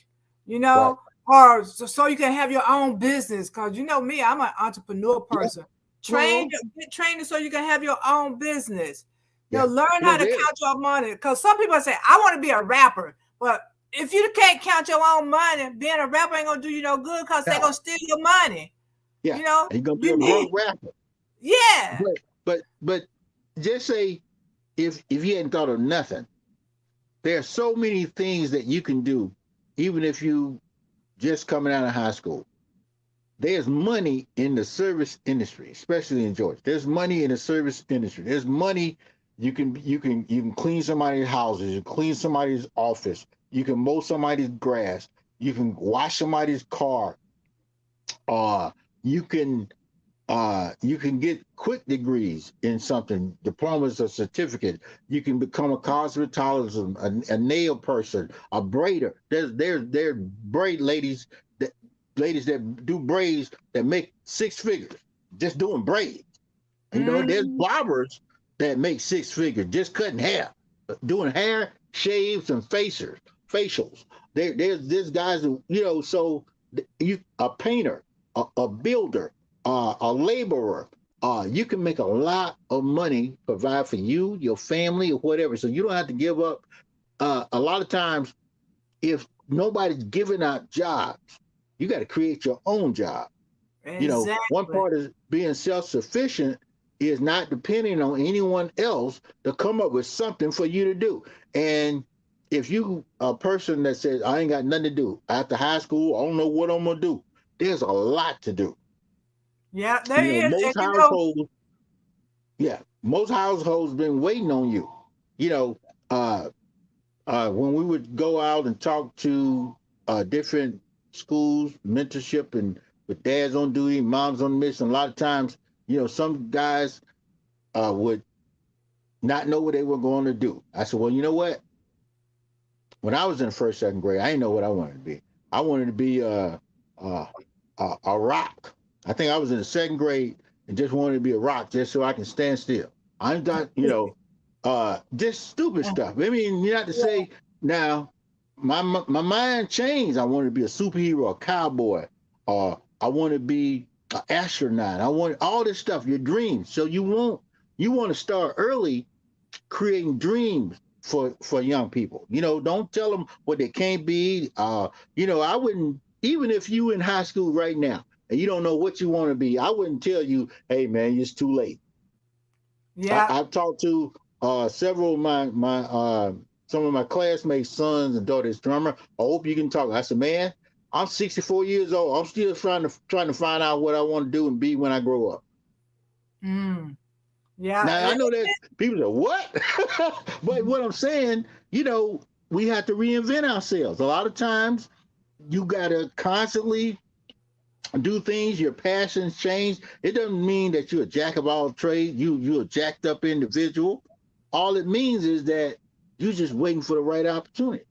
You Right. know, or so you can have your own business. Because you know me, I'm an entrepreneur Yeah. person. Well, Get training so you can have your own business. yeah. Learn Well, how to there. count your money. Because some people say, I want to be a rapper, but if you can't count your own money, being a rapper ain't gonna do you no good because they're Yeah. gonna steal your money. Yeah. He's gonna be You a need, broke rapper. yeah. But just say if you hadn't thought of nothing, there are so many things that you can do, even if you just coming out of high school. There's money in the service industry, especially in Georgia. There's money in the service industry. There's money you can clean somebody's houses, you clean somebody's office, you can mow somebody's grass, you can wash somebody's car, uh you can you can get quick degrees in something, diplomas or certificates. You can become a cosmetologist, a nail person, a braider. There's braid ladies that do braids that make six figures just doing braids. There's Mm, barbers that make six figures just cutting hair, doing hair, shaves, and facials. There's this guys who, so you a painter, a builder, a laborer. You can make a lot of money, provide for you, your family, or whatever. So you don't have to give up. A lot of times, if nobody's giving out jobs, you got to create your own job. One exactly. part of being self-sufficient is not depending on anyone else to come up with something for you to do. And if you a person that says I ain't got nothing to do after high school, I don't know what I'm gonna do. There's a lot to do. Yeah, there You know, is. And most you know, households, yeah, most households been waiting on you. You know, uh, when we would go out and talk to different schools, mentorship, and with dads on duty, moms on mission, a lot of times, you know, some guys would not know what they were going to do. I said, well, you know what? When I was in the first, second grade, I didn't know what I wanted to be. I wanted to be uh, a rock. I think I was in the second grade and just wanted to be a rock just so I can stand still. I'm not, you know, just stupid stuff. I mean, you have to say now, my mind changed. I wanted to be a superhero, a cowboy, or I want to be an astronaut. I want all this stuff, your dreams. So you want to start early creating dreams for young people. You know, don't tell them what they can't be. You know, I wouldn't, even if you in high school right now and you don't know what you want to be, I wouldn't tell you, hey man, it's too late. yeah. I've talked to several of my some of my classmates' sons and daughters. Drummer, I hope you can talk. I said, man, I'm 64 years old. I'm still trying to find out what I want to do and be when I grow up. Mm, yeah. Now I know that people say what, but what I'm saying, you know, we have to reinvent ourselves. A lot of times, you gotta constantly do things. Your passions change. It doesn't mean that you're a jack of all trades. You're a jacked up individual. All it means is that you're just waiting for the right opportunity.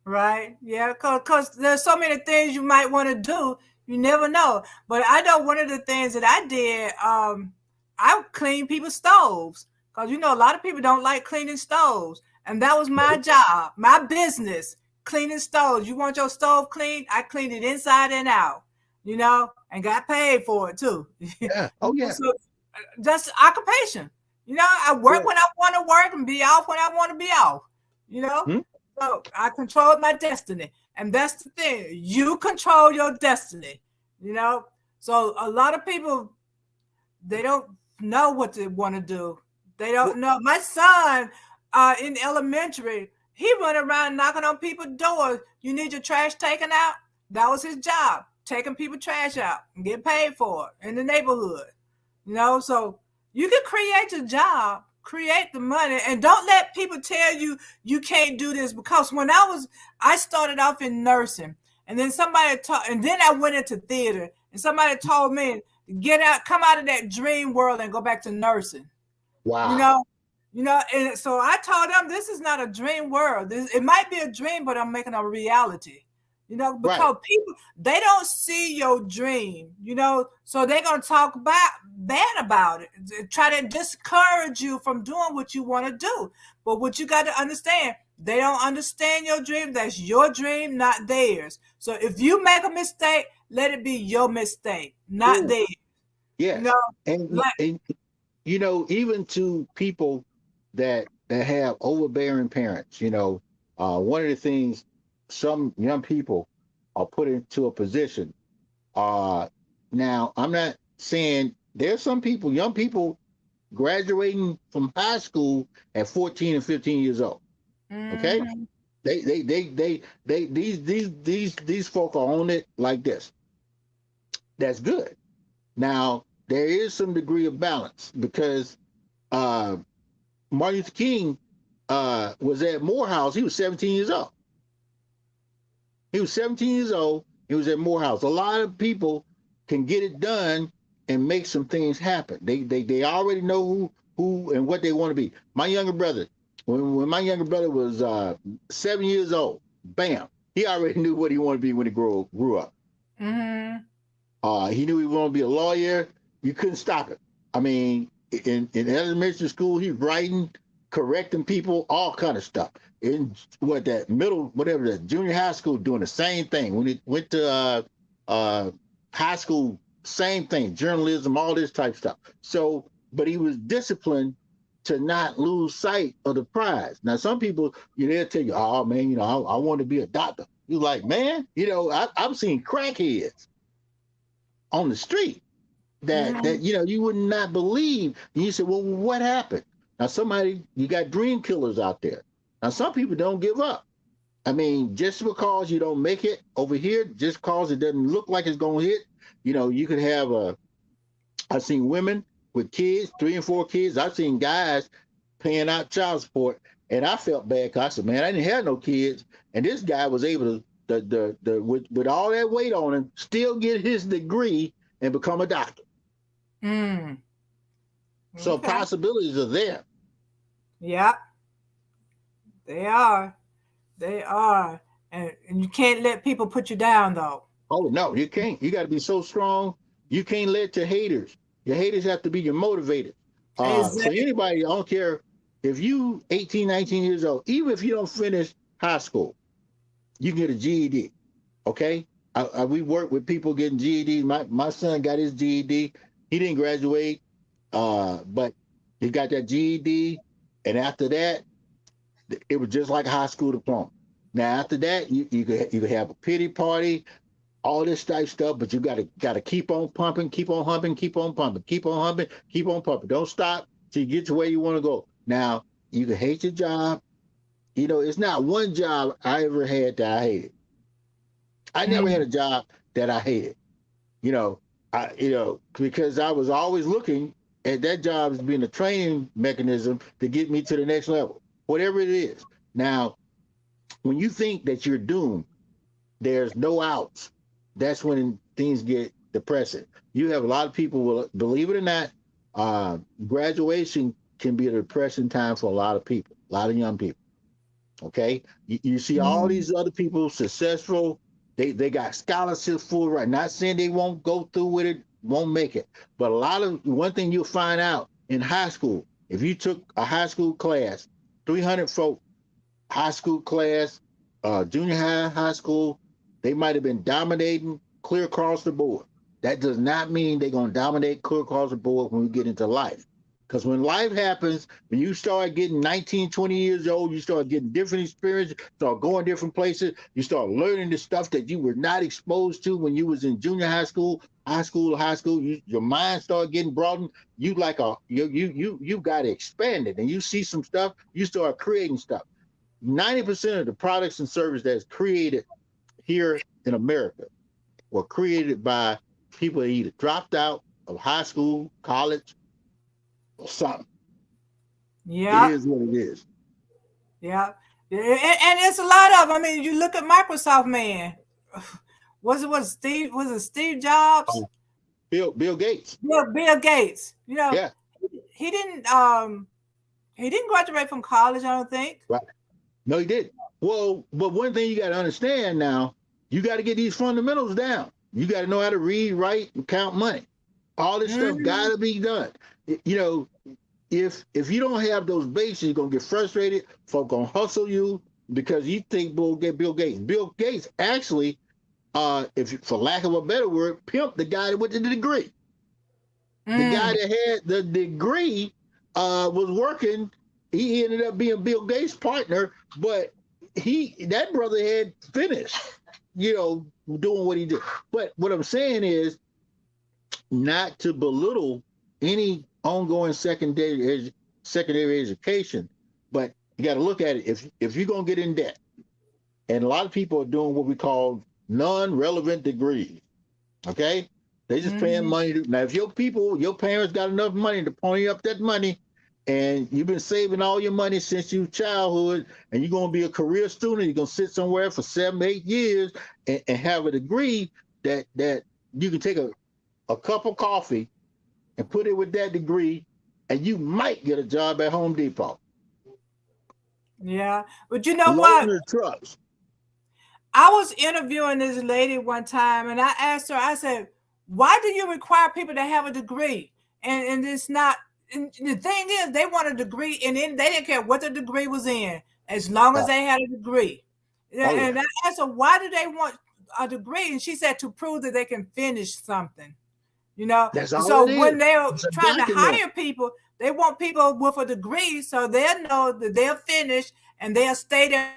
Right. Yeah. Cause there's so many things you might want to do. You never know. But I know one of the things that I did, I cleaned people's stoves. Cause you know, a lot of people don't like cleaning stoves. And that was my job, my business, cleaning stoves. You want your stove cleaned? I cleaned it inside and out, you know, and got paid for it too. Yeah. Oh yeah. So just occupation. You know, I work Yeah. when I want to work and be off when I want to be off. You know, Hmm? so I control my destiny, and that's the thing. You control your destiny. You know, so a lot of people they don't know what they want to do. They don't Well, know. My son, in elementary, he went around knocking on people's doors. You need your trash taken out. That was his job, taking people trash out and get paid for it in the neighborhood. You know, so you can create your job, create the money, and don't let people tell you you can't do this. Because when I started off in nursing, and then and then I went into theater, and somebody told me get out, come out of that dream world, and go back to nursing. You wow. know, and so I told them this is not a dream world. It might be a dream, but I'm making a reality. You know, Right. because people they don't see your dream, you know, so they're gonna talk bad about it, try to discourage you from doing what you want to do. But what you got to understand, they don't understand your dream. That's your dream, not theirs. So if you make a mistake, let it be your mistake, not Ooh. theirs. You Yes. know, And, like and you know, even to people that have overbearing parents, you know, one of the things some young people are put into a position. Uh, Now, I'm not saying there's some people, young people graduating from high school at 14 and 15 years old. Okay, mhm, these folk are on it like this. That's good. Now, there is some degree of balance because uh, Martin Luther King was at Morehouse. He was 17 years old. He was 17 years old. He was at Morehouse. A lot of people can get it done and make some things happen. They already know who and what they want to be. My younger brother, when my younger brother was 7 years old, bam, he already knew what he wanted to be when he grew up. mhm, He knew he wanted to be a lawyer. You couldn't stop it. I mean, in elementary school, he's writing, correcting people, all kind of stuff. In what that middle, whatever the junior high school, doing the same thing. When he went to high school, same thing, journalism, all this type stuff. So, but he was disciplined to not lose sight of the prize. Now, some people, they'll tell you, "Oh man, I want to be a doctor." You're like, man, I've seen crackheads on the street that mhm. you would not believe. And you said, well, what happened? Now, you got dream killers out there. Now, some people don't give up. I mean, just because you don't make it over here, just because it doesn't look like it's going to hit, you could have I've seen women with kids, 3 and 4 kids. I've seen guys paying out child support, and I felt bad because I said, man, I didn't have no kids, and this guy was able to, with all that weight on him, still get his degree and become a doctor. Mm. So Okay. possibilities are there. Yeah, they are. They are. And you can't let people put you down, though. Oh no, you can't. You got to be so strong. You can't let your haters. Your haters have to be your motivators. For Exactly. anybody, I don't care if you 18, 19 years old, even if you don't finish high school, you can get a GED. Okay, we work with people getting GED. My son got his GED. He didn't graduate, but he got that GED, and after that, it was just like a high school diploma. Now after that, you could have a pity party, all this type stuff, but you gotta keep on pumping, keep on humping, keep on pumping, keep on humping, keep on pumping. Don't stop till you get to where you want to go. Now you can hate your job. It's not one job I ever had that I hated. I never had Mm. a job that I hated. Because I was always looking at that job as being a training mechanism to get me to the next level, whatever it is. Now, when you think that you're doomed, there's no outs. That's when things get depressing. You have a lot of people will, believe it or not, graduation can be a depressing time for a lot of people, a lot of young people. Okay, you see all Mm. these other people successful. They got scholarships full right. Not saying they won't go through with it, won't make it, but a lot of one thing you'll find out in high school, if you took a high school class, 300 folk high school class, junior high school, they might have been dominating clear across the board. That does not mean they're going to dominate clear across the board when we get into life. Because when life happens, when you start getting 19, 20 years old, you start getting different experiences, start going different places, you start learning the stuff that you were not exposed to when you was in junior high school, your mind start getting broadened. You got expanded, and you see some stuff, you start creating stuff. 90% of the products and services that's created here in America were created by people that either dropped out of high school, college, or something. It Yeah. is what it is. Yeah. And it's a lot of. I mean, you look at Microsoft, man. Was it Steve Jobs? Oh, Bill Gates. Bill Gates. Yeah, He didn't graduate from college, I don't think. right. No, he did. Well, but one thing you got to understand now, you got to get these fundamentals down. You got to know how to read, write, and count money. All this stuff got Mm. to be done. You know, if you don't have those bases, you're gonna get frustrated. Folk gonna hustle you because you think Bill Gates. Bill Gates actually, if for lack of a better word, pimped the guy with the degree. The guy Mm. that had the degree was working. He ended up being Bill Gates' partner, but that brother had finished, doing what he did. But what I'm saying is not to belittle any ongoing secondary education, but you got to look at it. If you're gonna get in debt, and a lot of people are doing what we call non-relevant degrees, okay? They just paying Mm. money. Now, if your parents got enough money to pony up that money, and you've been saving all your money since your childhood, and you're gonna be a career student, you're gonna sit somewhere for 7, 8 years and have a degree that you can take a cup of coffee and put it with that degree, and you might get a job at Home Depot. Yeah. But you know Loading what? the trucks. I was interviewing this lady one time and I asked her, I said, why do you require people to have a degree? And it's not, and the thing is, they want a degree and then they didn't care what the degree was in, as long as Oh, they had a degree. oh yeah, And I asked her, why do they want a degree? And she said, to prove that they can finish something, you know? that's all So it when is. they're It's a trying to document. hire people, they want people with a degree so they'll know that they'll finish and they'll stay there.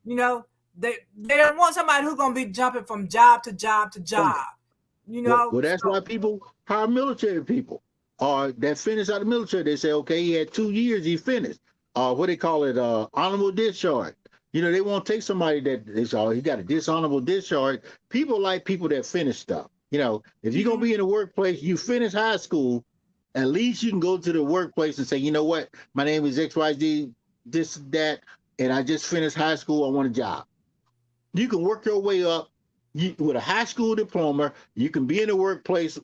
You know, they don't want somebody who's gonna be jumping from job to job to Oh job. yeah. You Well, know, that's so why people hire military people or that finish out of the military. They say, okay, he had 2 years, he finished. what they call it, honorable discharge. You know, they won't take somebody that is, he got a dishonorable discharge. People like people that finish stuff. You know, if you're gonna be in the workplace, you finish high school, at least you can go to the workplace and say, you know what, my name is XYZ, this, that, and I just finished high school. I want a job. You can work your way up with a high school diploma. You can be in the workforce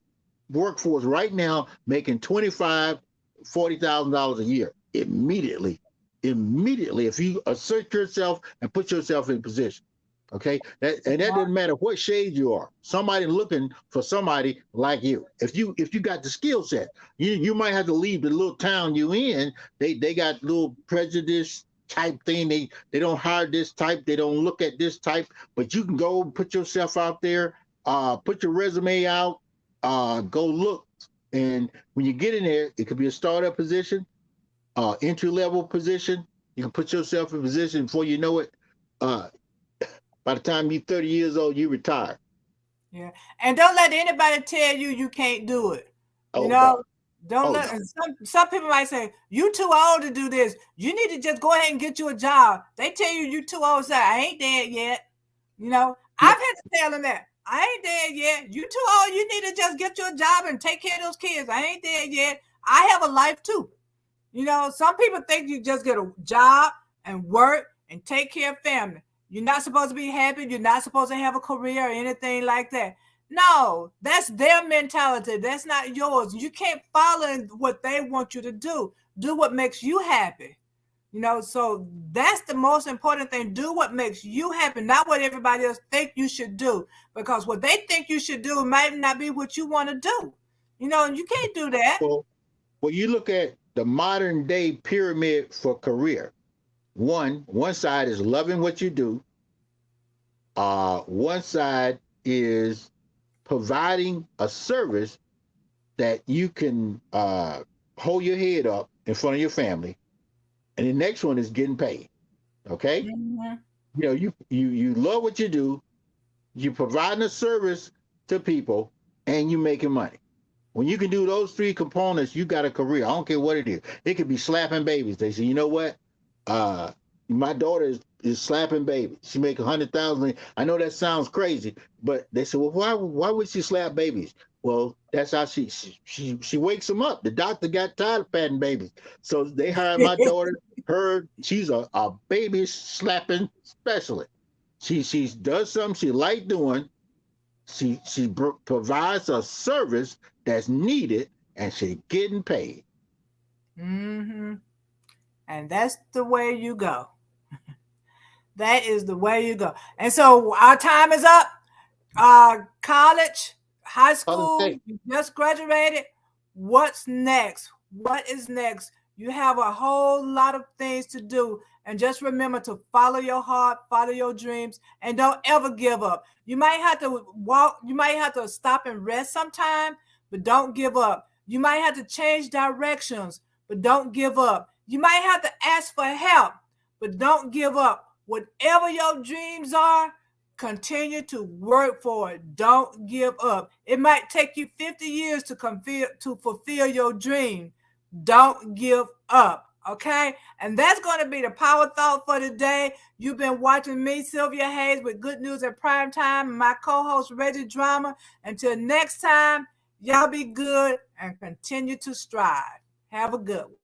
right now, making $40,000 a year immediately. Immediately, if you assert yourself and put yourself in position. Okay, that doesn't matter what shade you are. Somebody looking for somebody like you. If you got the skill set, you might have to leave the little town you in. They got little prejudice type thing. They don't hire this type. They don't look at this type. But you can go put yourself out there. Put your resume out. Go look. And when you get in there, it could be a startup position, entry level position. You can put yourself in position before you know it. By the time you're 30 years old, you retire. Yeah, and don't let anybody tell you can't do it. You know, don't let. No. Some people might say you too old to do this. You need to just go ahead and get you a job. They tell you too old. Say I ain't dead yet. You know, yeah. I've had to tell them that I ain't dead yet. You too old. You need to just get you a job and take care of those kids. I ain't dead yet. I have a life too. You know, some people think you just get a job and work and take care of family. You're not supposed to be happy. You're not supposed to have a career or anything like that. No, that's their mentality. That's not yours. You can't follow what they want you to do. Do what makes you happy. You know, so that's the most important thing. Do what makes you happy, not what everybody else think you should do. Because what they think you should do might not be what you want to do. You know, you can't do that. Well, you look at the modern day pyramid for career. One side is loving what you do. One side is providing a service that you can hold your head up in front of your family, and the next one is getting paid. Okay, you know, you love what you do, you providing a service to people, and you making money. When you can do those three components, you got a career. I don't care what it is. It could be slapping babies. They say, you know what? My daughter is slapping babies. She make $100,000. I know that sounds crazy, but they said, well, why would she slap babies? Well, that's how she wakes them up. The doctor got tired of patting babies, so they hired my daughter. She's a baby slapping specialist. She does something she like doing. She provides a service that's needed, and she's getting paid. Mm-hmm. And that's the way you go. That is the way you go. And so our time is up. College, high school, you just graduated. What's next? What is next? You have a whole lot of things to do. And just remember to follow your heart, follow your dreams, and don't ever give up. You might have to walk, you might have to stop and rest sometime, but don't give up. You might have to change directions, but don't give up. You might have to ask for help, but don't give up. Whatever your dreams are, continue to work for it. Don't give up. It might take you 50 years to fulfill your dream. Don't give up. Okay? And that's going to be the power thought for today. You've been watching me, Sylvia Hayes, with Good News at Primetime, and my co-host, Reginal. Until next time, y'all be good and continue to strive. Have a good one.